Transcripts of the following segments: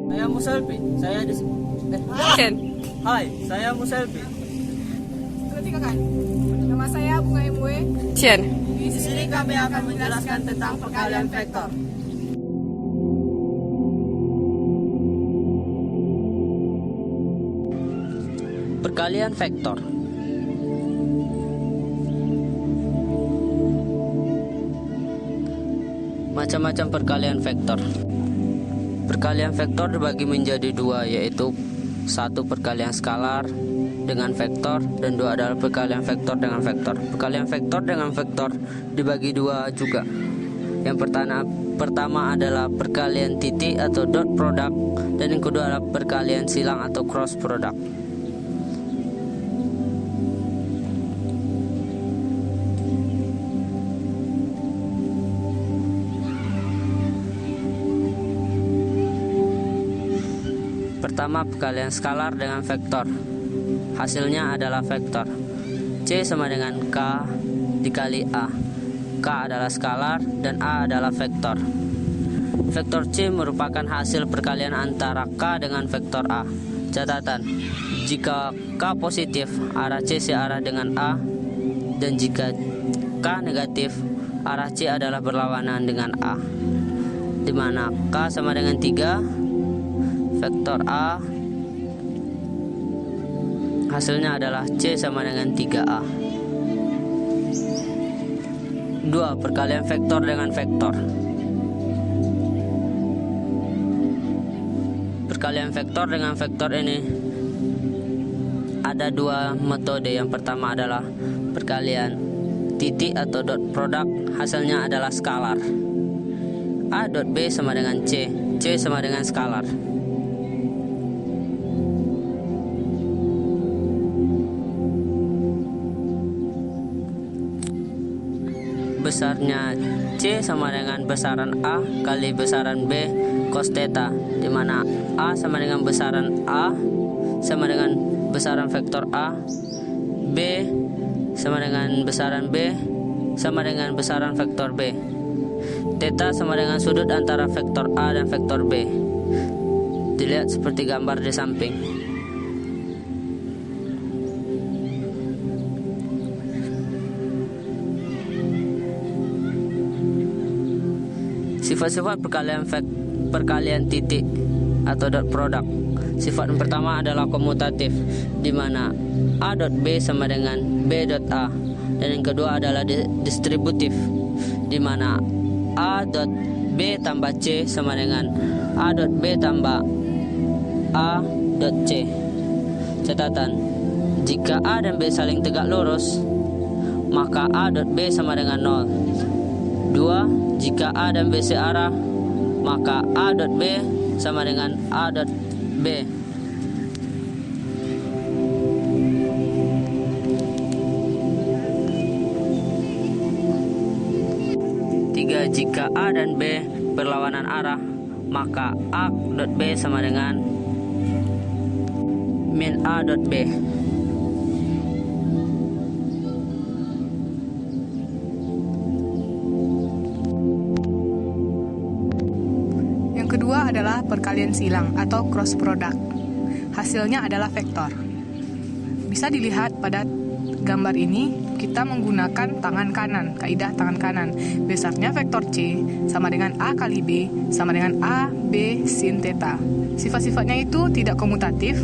Saya Muselvi. Saya di Chen. Hai, saya Muselvi. Ketiga kan. Nama saya Bunga MW. Chen. Di sini kami akan menjelaskan tentang perkalian vektor. Perkalian vektor. Macam-macam perkalian vektor. Perkalian vektor dibagi menjadi dua, yaitu satu perkalian skalar dengan vektor dan dua adalah perkalian vektor dengan vektor. Perkalian vektor dengan vektor dibagi dua juga. Yang pertama adalah perkalian titik atau dot product, dan yang kedua adalah perkalian silang atau cross product. Pertama, perkalian skalar dengan vektor. Hasilnya adalah vektor. C sama dengan K dikali A. K adalah skalar dan A adalah vektor. Vektor C merupakan hasil perkalian antara K dengan vektor A. Catatan, jika K positif, arah C searah dengan A, dan jika K negatif, arah C adalah berlawanan dengan A, di mana K sama dengan 3, vektor A hasilnya adalah C sama dengan 3A. 2. Perkalian vektor dengan vektor. Perkalian vektor dengan vektor ini ada dua metode. Yang pertama adalah perkalian titik atau dot product, hasilnya adalah skalar. A dot B sama dengan C, C sama dengan skalar. Besarnya C sama dengan besaran A kali besaran B cos theta, di mana A sama dengan besaran A sama dengan besaran vektor A, B sama dengan besaran B sama dengan besaran vektor B. Theta sama dengan sudut antara vektor A dan vektor B. Dilihat seperti gambar di samping. Sifat-sifat perkalian titik atau dot product. Sifat yang pertama adalah komutatif, di mana A dot B sama dengan B dot A, dan yang kedua adalah distributif, di mana A dot B tambah C sama dengan A dot B tambah A dot C. Catatan, jika A dan B saling tegak lurus, maka A dot B sama dengan 0. 2. Jika A dan B searah, maka A dot B sama dengan A dot B. 3. Jika A dan B berlawanan arah, maka A dot B sama dengan min A dot B. Kedua adalah perkalian silang atau cross product. Hasilnya adalah vektor. Bisa dilihat pada gambar ini, kita menggunakan tangan kanan, kaidah tangan kanan. Besarnya vektor C sama dengan A kali B sama dengan A B sin theta. Sifat-sifatnya itu tidak komutatif.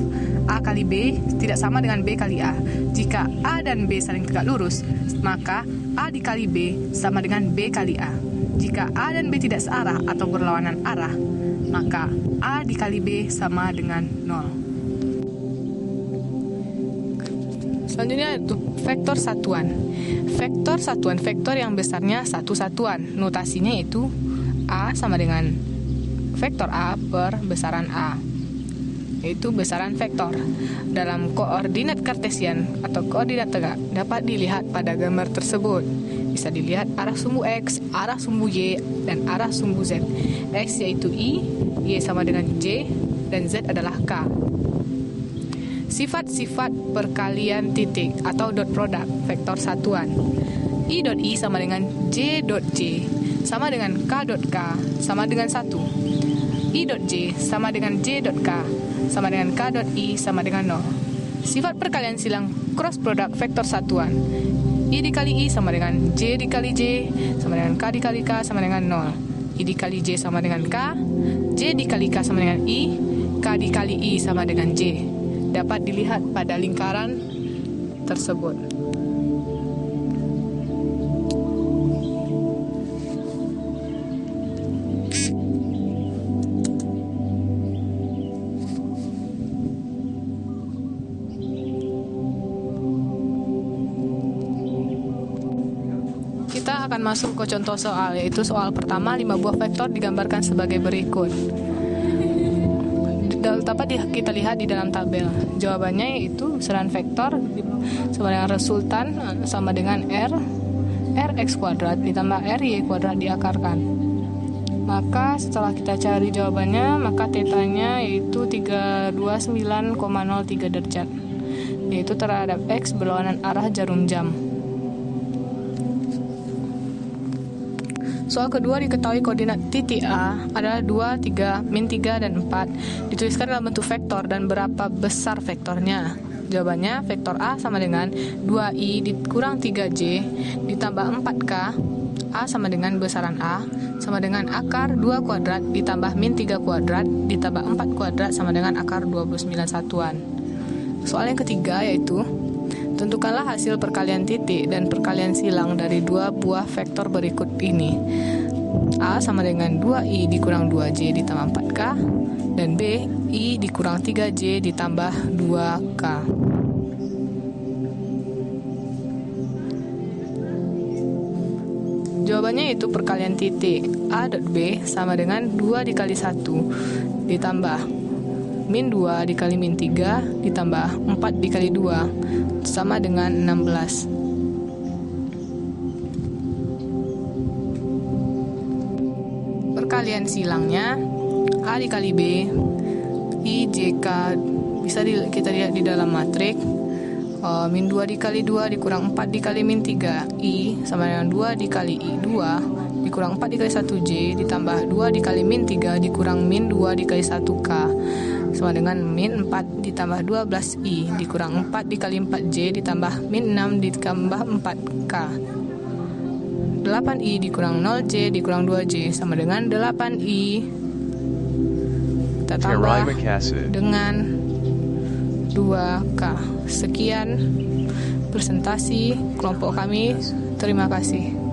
A kali B tidak sama dengan B kali A. Jika A dan B saling tegak lurus, maka A dikali B sama dengan B kali A. Jika A dan B tidak searah atau berlawanan arah, maka A dikali B sama dengan 0. Selanjutnya itu vektor satuan. Vektor satuan, vektor yang besarnya satu satuan. Notasinya itu A sama dengan vektor A per besaran A, yaitu besaran vektor. Dalam koordinat kartesian atau koordinat tegak dapat dilihat pada gambar tersebut. Bisa dilihat arah sumbu X, arah sumbu Y, dan arah sumbu Z. X yaitu I, Y sama dengan J, dan Z adalah K. Sifat-sifat perkalian titik atau dot product vektor satuan. I dot I sama dengan J dot J sama dengan K dot K sama dengan 1. I.J sama dengan J.K sama dengan K.I sama dengan 0. Sifat perkalian silang cross product vektor satuan. I dikali I sama dengan J dikali J sama dengan K dikali K sama dengan 0. I dikali J sama dengan K, J dikali K sama dengan I, K dikali I sama dengan J. Dapat dilihat pada lingkaran tersebut. Kita akan masuk ke contoh soal, yaitu soal pertama 5 buah vektor digambarkan sebagai berikut. Dapat kita lihat di dalam tabel. Jawabannya yaitu besaran vektor sama dengan resultan sama dengan Rx kuadrat ditambah Ry kuadrat diakarkan. Maka setelah kita cari jawabannya, maka tetanya yaitu 329,03 derajat, yaitu terhadap X berlawanan arah jarum jam. Soal kedua diketahui koordinat titik A adalah 2, 3, min 3, dan 4. Dituliskan dalam bentuk vektor dan berapa besar vektornya. Jawabannya vektor A sama dengan 2i dikurang 3j ditambah 4k. A sama dengan besaran A sama dengan akar 2 kuadrat ditambah min 3 kuadrat ditambah 4 kuadrat sama dengan akar 29 satuan. Soal yang ketiga yaitu tentukanlah hasil perkalian titik dan perkalian silang dari 2 buah vektor berikut ini. A sama dengan 2i dikurang 2j ditambah 4k, dan B, i dikurang 3j ditambah 2k. Jawabannya yaitu perkalian titik A dot B sama dengan 2 dikali 1 ditambah min 2 dikali min 3 ditambah 4 dikali 2 sama dengan 16. Perkalian silangnya A dikali B I JK bisa kita lihat di dalam matrik. Min 2 dikali 2 dikurang 4 dikali min 3 I sama dengan 2 dikali I 2 dikurang 4 dikali 1J ditambah 2 dikali min 3 dikurang min 2 dikali 1K sama dengan min 4 ditambah 12I dikurang 4 dikali 4J ditambah min 6 ditambah 4K. 8I dikurang 0J dikurang 2J sama dengan 8I. Kita tambah dengan 2K. Sekian presentasi kelompok kami. Terima kasih.